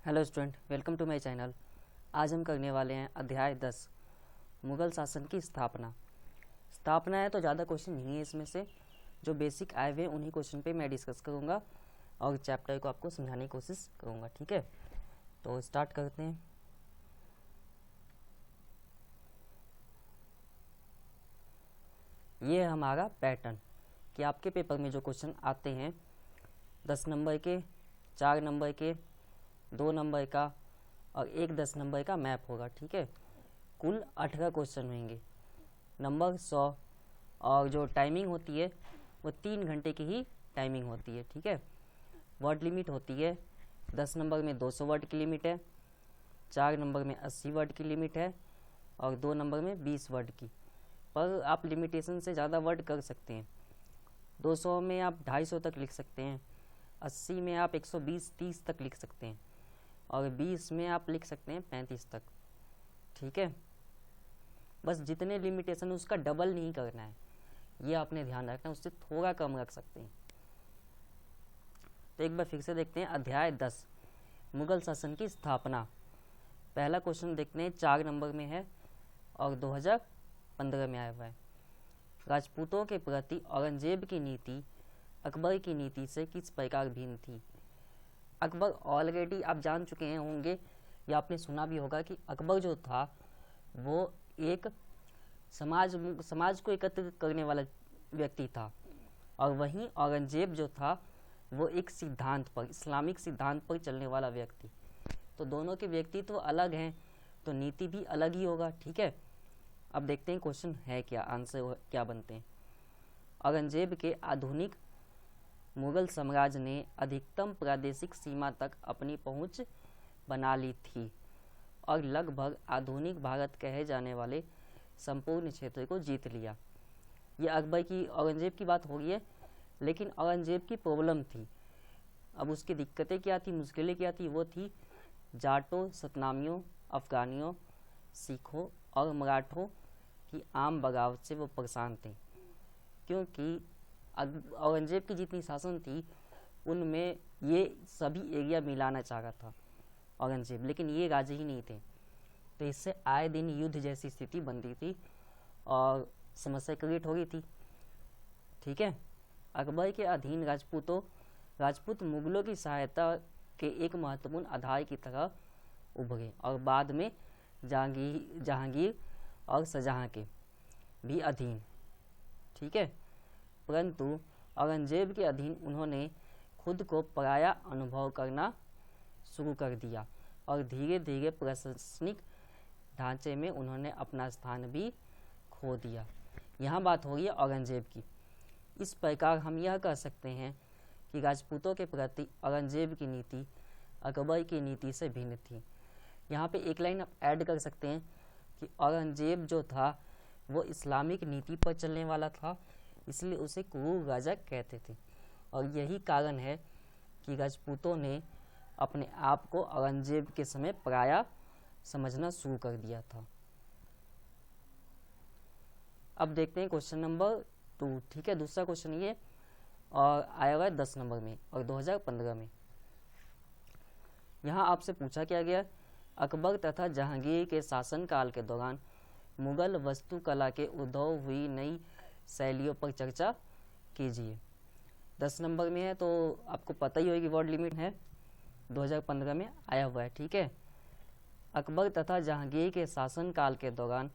Hello student, welcome to my channel. आज हम करने वाले हैं अध्याय 10 मुगल शासन की स्थापना। स्थापना है तो ज़्यादा क्वेश्चन नहीं है इसमें से, जो बेसिक आए हुए उन्हीं क्वेश्चन पे मैं डिस्कस करूँगा और चैप्टर को आपको समझाने की कोशिश करूँगा। ठीक है, तो स्टार्ट करते हैं। ये है हमारा पैटर्न कि आपके पेपर में जो क्वेश्चन आते हैं 10 नंबर के, 4 नंबर के, 2 नंबर का और एक 10 नंबर का मैप होगा। ठीक है, कुल 18 क्वेश्चन होंगे, नंबर 100 और जो टाइमिंग होती है वो 3 घंटे की ही टाइमिंग होती है। ठीक है, वर्ड लिमिट होती है 10 नंबर में 200 वर्ड की लिमिट है, 4 नंबर में 80 वर्ड की लिमिट है और 2 नंबर में 20 वर्ड की। पर आप लिमिटेशन से ज़्यादा वर्ड कर सकते हैं। 200 में आप 250 तक लिख सकते हैं, 80 में आप 120-30 तक लिख सकते हैं और 20 में आप लिख सकते हैं 35 तक। ठीक है, बस जितने लिमिटेशन उसका डबल नहीं करना है, ये आपने ध्यान रखना, उससे थोड़ा कम रख सकते हैं। तो एक बार फिर से देखते हैं अध्याय 10 मुगल शासन की स्थापना। पहला क्वेश्चन देखते हैं, 4 नंबर में है और 2015 में आया हुआ है। राजपूतों के प्रति औरंगजेब की नीति अकबर की नीति से किस प्रकार भिन्न थी? अकबर ऑलरेडी आप जान चुके हैं होंगे या आपने सुना भी होगा कि अकबर जो था वो एक समाज को एकत्रित करने वाला व्यक्ति था, और वहीं औरंगजेब जो था वो एक सिद्धांत पर, इस्लामिक सिद्धांत पर चलने वाला व्यक्ति। तो दोनों के व्यक्तित्व तो अलग हैं, तो नीति भी अलग ही होगा। ठीक है, अब देखते हैं क्वेश्चन है क्या, आंसर क्या बनते हैं। औरंगजेब के आधुनिक मुगल साम्राज्य ने अधिकतम प्रादेशिक सीमा तक अपनी पहुंच बना ली थी और लगभग आधुनिक भारत कहे जाने वाले संपूर्ण क्षेत्र को जीत लिया। ये अकबर की, औरंगजेब की बात हो रही है, लेकिन औरंगजेब की प्रॉब्लम थी। अब उसकी दिक्कतें क्या थी, मुश्किलें क्या थी? वो थी जाटों, सतनामियों, अफगानियों, सिखों और मराठों की आम बगावत से वो परेशान थे, क्योंकि औरंगजेब की जितनी शासन थी उनमें ये सभी एरिया मिलाना चाह रहा था औरंगजेब, लेकिन ये राजी ही नहीं थे। तो इससे आए दिन युद्ध जैसी स्थिति बन रही थी और समस्या क्रिएट हो रही थी। ठीक है, अकबर के अधीन राजपूत मुगलों की सहायता के एक महत्वपूर्ण आधार की तरह उभरे और बाद में जहांगीर और शाहजहां के भी अधीन। ठीक है, परंतु औरंगजेब के अधीन उन्होंने खुद को पराया अनुभव करना शुरू कर दिया और धीरे धीरे प्रशासनिक ढांचे में उन्होंने अपना स्थान भी खो दिया। यहाँ बात हो रही है औरंगजेब की। इस प्रकार हम यह कह सकते हैं कि राजपूतों के प्रति औरंगजेब की नीति अकबर की नीति से भिन्न थी। यहाँ पे एक लाइन आप ऐड कर सकते हैं कि औरंगजेब जो था वो इस्लामिक नीति पर चलने वाला था, इसलिए उसे क्रूर राजा कहते थे, और यही कारण है कि राजपूतों ने अपने आप को औरंगजेब के समय पराया समझना शुरू कर दिया था। अब देखते हैं क्वेश्चन नंबर 2। ठीक है, दूसरा क्वेश्चन ये और आया हुआ है 10 नंबर में और 2015 में। यहाँ आपसे पूछा क्या गया, अकबर तथा जहांगीर के शासनकाल के दौरान मुगल वास्तुकला के उद्भव हुई नई शैलियों पर चर्चा कीजिए। 10 नंबर में है तो आपको पता ही होगी, वर्ड लिमिट है 2015 में आया हुआ है। ठीक है, अकबर तथा जहांगीर के शासनकाल के दौरान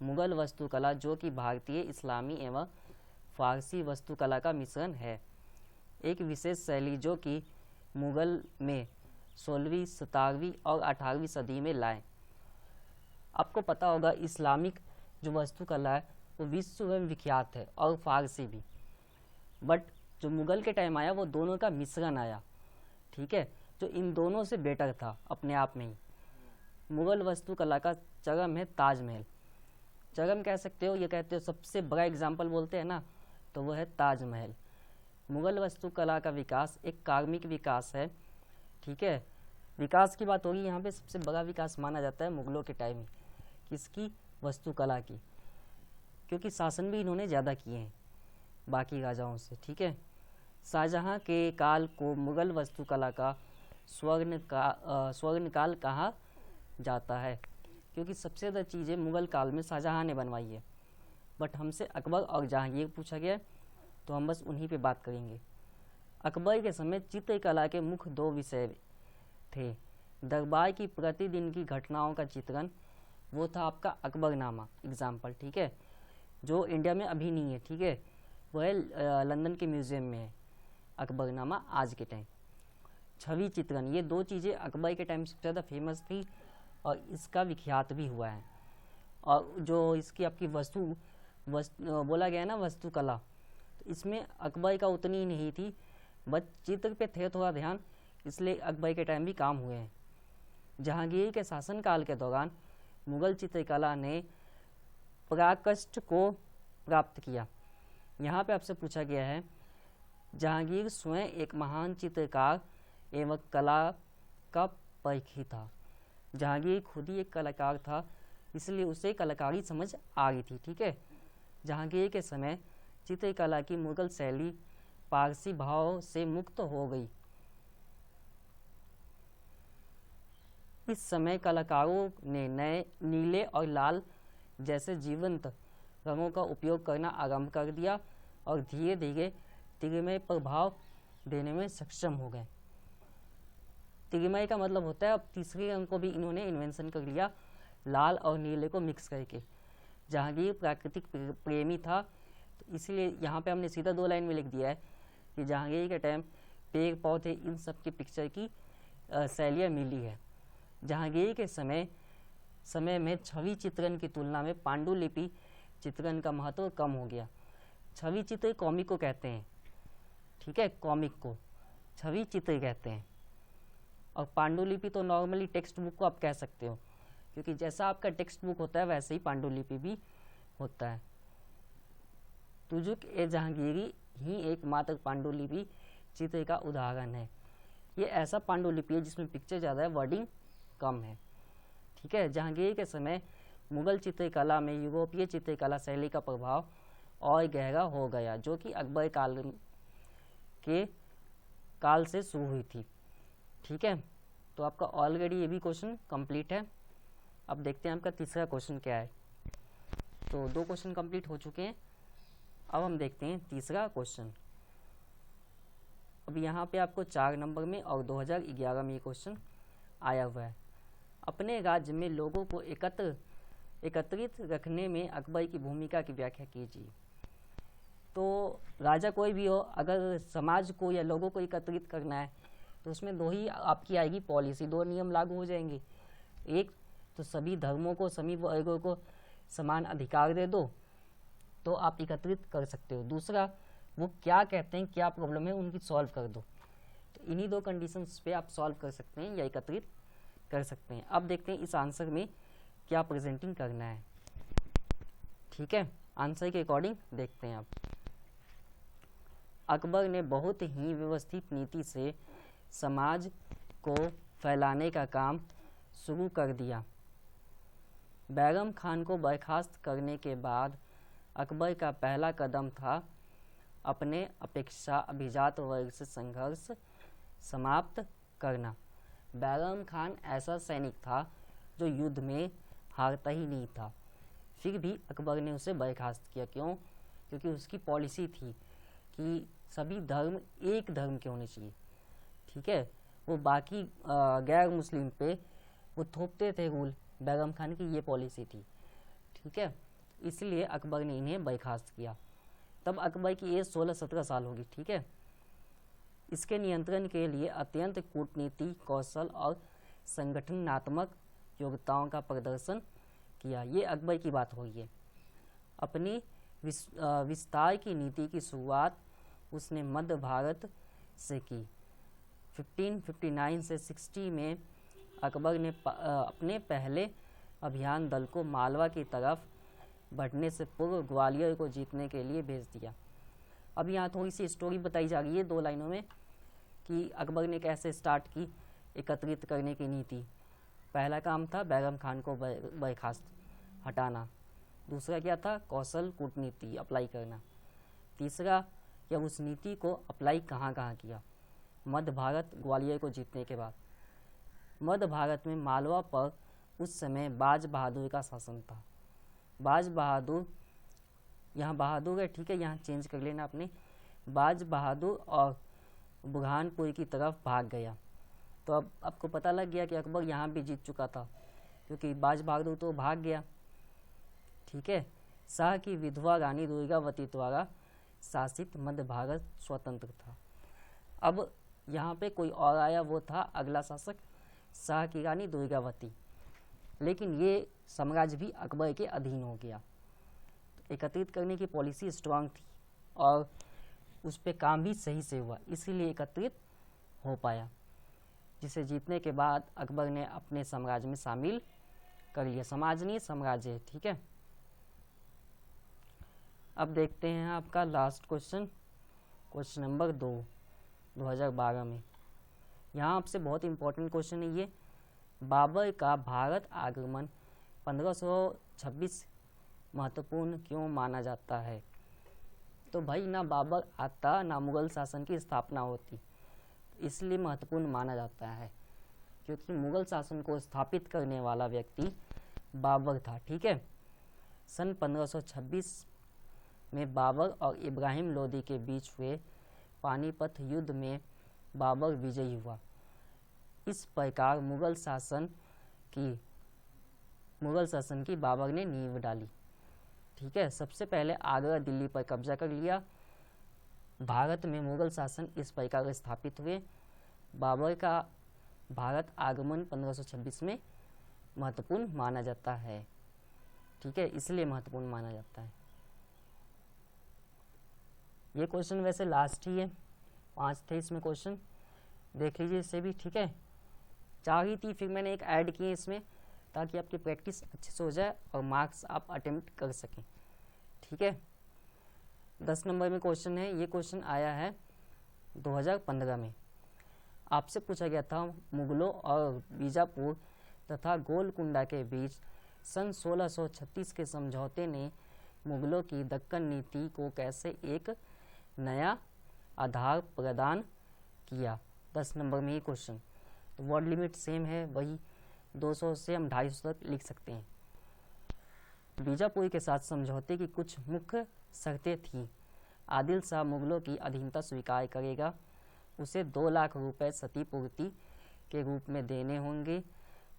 मुगल वास्तुकला, जो कि भारतीय, इस्लामी एवं फारसी वास्तुकला का मिश्रण है, एक विशेष शैली जो कि मुगल में 16वीं, 17वीं और 18वीं सदी में लाए। आपको पता होगा इस्लामिक जो वास्तुकला है वो विश्व में विख्यात है और फारसी भी, बट जो मुगल के टाइम आया वो दोनों का मिश्रण आया। ठीक है, जो इन दोनों से बेटर था अपने आप में ही। मुगल वास्तुकला का चरम है ताजमहल। चरम कह सकते हो, ये कहते हो सबसे बड़ा एग्जाम्पल बोलते हैं ना, तो वो है ताजमहल। मुगल वास्तुकला का विकास एक कार्मिक विकास है। ठीक है, विकास की बात होगी यहाँ पे, सबसे बड़ा विकास माना जाता है मुगलों के टाइम में। किसकी? वास्तुकला की, क्योंकि शासन भी इन्होंने ज़्यादा किए हैं बाकी राजाओं से। ठीक है, शाहजहां के काल को मुगल वास्तुकला का स्वर्णकाल कहा जाता है, क्योंकि सबसे ज़्यादा चीज़ें मुग़ल काल में शाहजहाँ ने बनवाई है। बट हमसे अकबर और जहांगीर पूछा गया तो हम बस उन्हीं पे बात करेंगे। अकबर के समय चित्रकला के मुख्य दो विषय थे। दरबार की प्रतिदिन की घटनाओं का चित्रण, वो था आपका अकबरनामा एग्जाम्पल, ठीक है, जो इंडिया में अभी नहीं है, ठीक है, वो है लंदन के म्यूज़ियम में है अकबरनामा आज के टाइम। छवि चित्रण, ये दो चीज़ें अकबर के टाइम सबसे ज़्यादा फेमस थी और इसका विख्यात भी हुआ है। और जो इसकी आपकी बोला गया है ना वस्तुकला, तो इसमें अकबर का उतनी ही नहीं थी, बस चित्र पे थे थोड़ा ध्यान, इसलिए अकबर के टाइम भी काम हुए हैं। जहांगीर के शासनकाल के दौरान मुग़ल चित्रकला ने पराकाष्ठ को प्राप्त किया। यहाँ पे आपसे पूछा गया है, जहांगीर स्वयं एक महान चित्रकार एवं कला का परखी था। जहांगीर खुद ही एक कलाकार था, इसलिए उसे कलाकारी समझ आ रही थी, ठीक है। जहांगीर के समय चित्रकला की मुग़ल शैली पारसी भाव से मुक्त हो गई। इस समय कलाकारों ने नए नीले और लाल जैसे जीवंत रंगों का उपयोग करना आरंभ कर दिया और धीरे धीरे त्रिमय प्रभाव देने में सक्षम हो गए। त्रिमय का मतलब होता है अब तीसरे रंग को भी इन्होंने इन्वेंशन कर लिया, लाल और नीले को मिक्स करके। जहांगीर प्राकृतिक प्रेमी था, तो इसलिए यहाँ पे हमने सीधा 2 लाइन में लिख दिया है कि जहांगीर के टाइम पेड़ पौधे इन सब की पिक्चर की शैलियाँ मिली है। जहांगीर के समय में छवि चित्रण की तुलना में पांडुलिपि चित्रण का महत्व कम हो गया। छवि चित्र कॉमिक को कहते हैं, ठीक है, कॉमिक को छवि चित्र कहते हैं, और पांडुलिपि तो नॉर्मली टेक्स्ट बुक को आप कह सकते हो, क्योंकि जैसा आपका टेक्स्ट बुक होता है वैसे ही पांडुलिपि भी होता है। तुजुक ए जहांगीरी ही एकमात्र पांडुलिपि चित्र का उदाहरण है। ये ऐसा पांडुलिपि है जिसमें पिक्चर ज़्यादा है, वर्डिंग कम है, ठीक है। जहांगीर के समय मुग़ल चित्रकला में यूरोपीय चित्रकला शैली का प्रभाव और गहरा हो गया, जो कि अकबर काल से शुरू हुई थी, ठीक है। तो आपका ऑलरेडी ये भी क्वेश्चन कंप्लीट है। अब देखते हैं आपका तीसरा क्वेश्चन क्या है। तो 2 क्वेश्चन कंप्लीट हो चुके हैं, अब हम देखते हैं तीसरा क्वेश्चन। अब यहाँ पे आपको 4 नंबर में और 2011 में ये क्वेश्चन आया हुआ है। अपने राज्य में लोगों को एकत्रित रखने में अकबर की भूमिका की व्याख्या कीजिए। तो राजा कोई भी हो, अगर समाज को या लोगों को एकत्रित करना है तो उसमें 2 ही आपकी आएगी पॉलिसी, 2 नियम लागू हो जाएंगे। एक तो सभी धर्मों को, सभी वर्गों को समान अधिकार दे दो, तो आप एकत्रित कर सकते हो। दूसरा, वो क्या कहते हैं, क्या प्रॉब्लम है, उनकी सॉल्व कर दो। तो इन्हीं 2 कंडीशंस पे आप सॉल्व कर सकते हैं या एकत्रित कर सकते हैं। अब देखते हैं इस आंसर में क्या प्रेजेंटिंग करना है, ठीक है। आंसर के अकॉर्डिंग देखते हैं आप। अकबर ने बहुत ही व्यवस्थित नीति से समाज को फैलाने का काम शुरू कर दिया। बैगम खान को बर्खास्त करने के बाद अकबर का पहला कदम था अपने अपेक्षा अभिजात वर्ग से संघर्ष समाप्त करना। बैगम खान ऐसा सैनिक था जो युद्ध में हारता ही नहीं था, फिर भी अकबर ने उसे बर्खास्त किया। क्यों? क्योंकि उसकी पॉलिसी थी कि सभी धर्म एक धर्म के होने चाहिए, ठीक है। वो बाकी गैर मुस्लिम पे वो थोपते थे रूल, बैगम खान की ये पॉलिसी थी, ठीक है। इसलिए अकबर ने इन्हें बर्खास्त किया। तब अकबर की एज 16-17 साल होगी, ठीक है। इसके नियंत्रण के लिए अत्यंत कूटनीति कौशल और संगठनात्मक योग्यताओं का प्रदर्शन किया। ये अकबर की बात हुई है। अपनी विस्तार की नीति की शुरुआत उसने मध्य भारत से की। 1559 से 60 में अकबर ने अपने पहले अभियान दल को मालवा की तरफ बढ़ने से पूर्व ग्वालियर को जीतने के लिए भेज दिया। अब यहाँ थोड़ी सी स्टोरी बताई जा रही है 2 लाइनों में कि अकबर ने कैसे स्टार्ट की एकत्रित करने की नीति। पहला काम था बैगम खान को बर्खास्त हटाना। दूसरा क्या था? कौशल कूटनीति अप्लाई करना। तीसरा, या उस नीति को अप्लाई कहाँ कहाँ किया। मध्य भारत ग्वालियर को जीतने के बाद। मध्य भारत में मालवा पर उस समय बाज बहादुर का शासन था। बाज बहादुर, यहाँ बहादुर है, ठीक है, यहाँ चेंज कर लेना अपने। बाज बहादुर और बुरहानपुर की तरफ भाग गया। तो अब आपको पता लग गया कि अकबर यहाँ भी जीत चुका था, क्योंकि बाज बहादुर तो भाग गया, ठीक है। शाह की विधवा रानी दुर्गावती द्वारा शासित मध्य भारत स्वतंत्र था। अब यहाँ पे कोई और आया, वो था अगला शासक शाह की रानी दुर्गावती, लेकिन ये साम्राज्य भी अकबर के अधीन हो गया। तो एकत्रित करने की पॉलिसी स्ट्रांग थी और उस पर काम भी सही से हुआ, इसीलिए एकत्रित हो पाया, जिसे जीतने के बाद अकबर ने अपने साम्राज्य में शामिल कर लिया। समाज नहीं, साम्राज्य है, ठीक है। अब देखते हैं आपका लास्ट क्वेश्चन, क्वेश्चन नंबर 2 2012 में। यहाँ आपसे बहुत इंपॉर्टेंट क्वेश्चन है ये। बाबर का भारत आगमन 1526 महत्वपूर्ण क्यों माना जाता है? तो भाई ना बाबर आता ना मुगल शासन की स्थापना होती, इसलिए महत्वपूर्ण माना जाता है, क्योंकि मुगल शासन को स्थापित करने वाला व्यक्ति बाबर था, ठीक है। सन 1526 में बाबर और इब्राहिम लोदी के बीच हुए पानीपत युद्ध में बाबर विजयी हुआ। इस प्रकार मुगल शासन की बाबर ने नींव डाली, ठीक है। सबसे पहले आगरा दिल्ली पर कब्जा कर लिया। भारत में मुगल शासन इस प्रकार स्थापित हुए। बाबर का भारत आगमन 1526 में महत्वपूर्ण माना जाता है, ठीक है, इसलिए महत्वपूर्ण माना जाता है। ये क्वेश्चन वैसे लास्ट ही है, 5 थे इसमें क्वेश्चन, देख लीजिए इसे भी, ठीक है। 4 ही थी, फिर मैंने एक ऐड किए इसमें ताकि आपकी प्रैक्टिस अच्छे से हो जाए और मार्क्स आप अटेम्प्ट कर सकें, ठीक है। 10 नंबर में क्वेश्चन है, ये क्वेश्चन आया है 2015 में। आपसे पूछा गया था मुगलों और बीजापुर तथा गोलकुंडा के बीच सन 1636 के समझौते ने मुगलों की दक्कन नीति को कैसे एक नया आधार प्रदान किया। 10 नंबर में ये क्वेश्चन। तो वर्ड लिमिट सेम है, वही 200 से हम 250 तक लिख सकते हैं। बीजापुर के साथ समझौते की कुछ मुख्य शर्तें थीं। आदिल शाह मुगलों की अधीनता स्वीकार करेगा, उसे 2 लाख रुपए क्षतिपूर्ति के रूप में देने होंगे,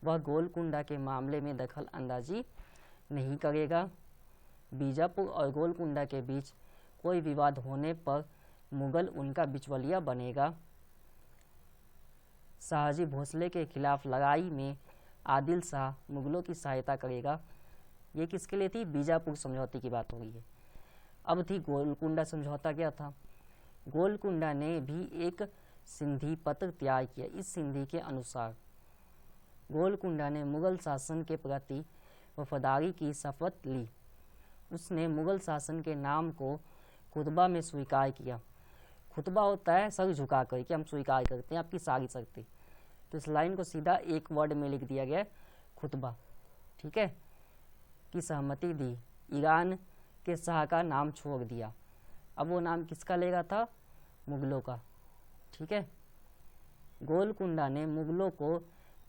वह गोलकुंडा के मामले में दखल अंदाजी नहीं करेगा, बीजापुर और गोलकुंडा के बीच कोई विवाद होने पर मुगल उनका बिचौलिया बनेगा, शाहजी भोसले के खिलाफ लड़ाई में आदिल शाह मुगलों की सहायता करेगा। ये किसके लिए थी? बीजापुर समझौते की बात हो रही है। अब थी गोलकुंडा समझौता। क्या था? गोलकुंडा ने भी एक संधि पत्र तैयार किया। इस संधि के अनुसार गोलकुंडा ने मुगल शासन के प्रति वफादारी की शपथ ली। उसने मुगल शासन के नाम को खुतबा में स्वीकार किया। खुतबा होता है सर झुका कर कि हम स्वीकार करते हैं आपकी सारी शर्तें। तो इस लाइन को सीधा एक वर्ड में लिख दिया गया, खुतबा, ठीक है, की सहमति दी। ईरान के शाह का नाम छोड़ दिया। अब वो नाम किसका लेगा था? मुगलों का, ठीक है। गोलकुंडा ने मुगलों को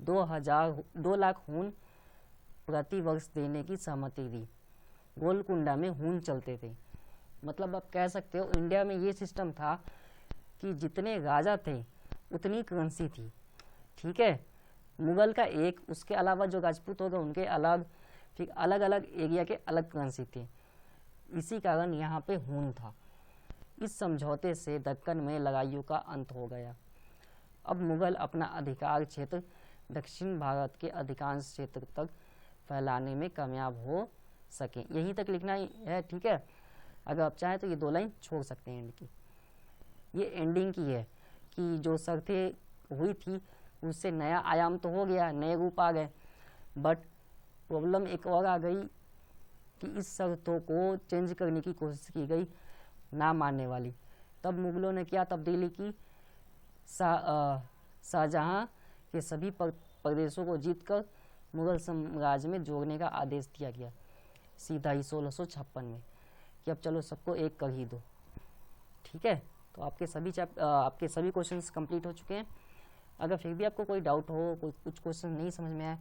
2 लाख खून प्रति वर्ष देने की सहमति दी। गोलकुंडा में खून चलते थे, मतलब आप कह सकते हो इंडिया में ये सिस्टम था कि जितने राजा थे उतनी करेंसी थी, ठीक है। मुगल का एक, उसके अलावा जो राजपूत होगा उनके अलग, फिर अलग अलग एरिया के अलग करेंसी थे। इसी कारण यहाँ पे खून था। इस समझौते से दक्कन में लड़ाइयों का अंत हो गया। अब मुगल अपना अधिकार क्षेत्र दक्षिण भारत के अधिकांश क्षेत्र तक फैलाने में कामयाब हो सके। यहीं तक लिखना है, ठीक है। अगर आप चाहें तो ये 2 लाइन छोड़ सकते हैं एंड की। ये एंडिंग की है कि जो शर्तें हुई थी उससे नया आयाम तो हो गया, नए रूप आ गए, बट प्रॉब्लम एक और आ गई कि इस शर्तों को चेंज करने की कोशिश की गई ना मानने वाली। तब मुगलों ने क्या तब्दीली की? शाहजहां के सभी प्रदेशों को जीतकर मुगल साम्राज्य में जोड़ने का आदेश दिया गया, सीधा ही 1656 में, कि अब चलो सबको एक कर ही दो, ठीक है। तो आपके सभी क्वेश्चंस कंप्लीट हो चुके हैं। अगर फिर भी आपको कोई डाउट हो, कुछ क्वेश्चन नहीं समझ में आए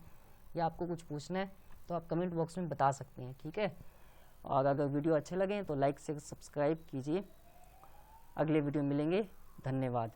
या आपको कुछ पूछना है तो आप कमेंट बॉक्स में बता सकते हैं, ठीक है। और अगर वीडियो अच्छे लगे तो लाइक से सब्सक्राइब कीजिए। अगले वीडियो मिलेंगे, धन्यवाद।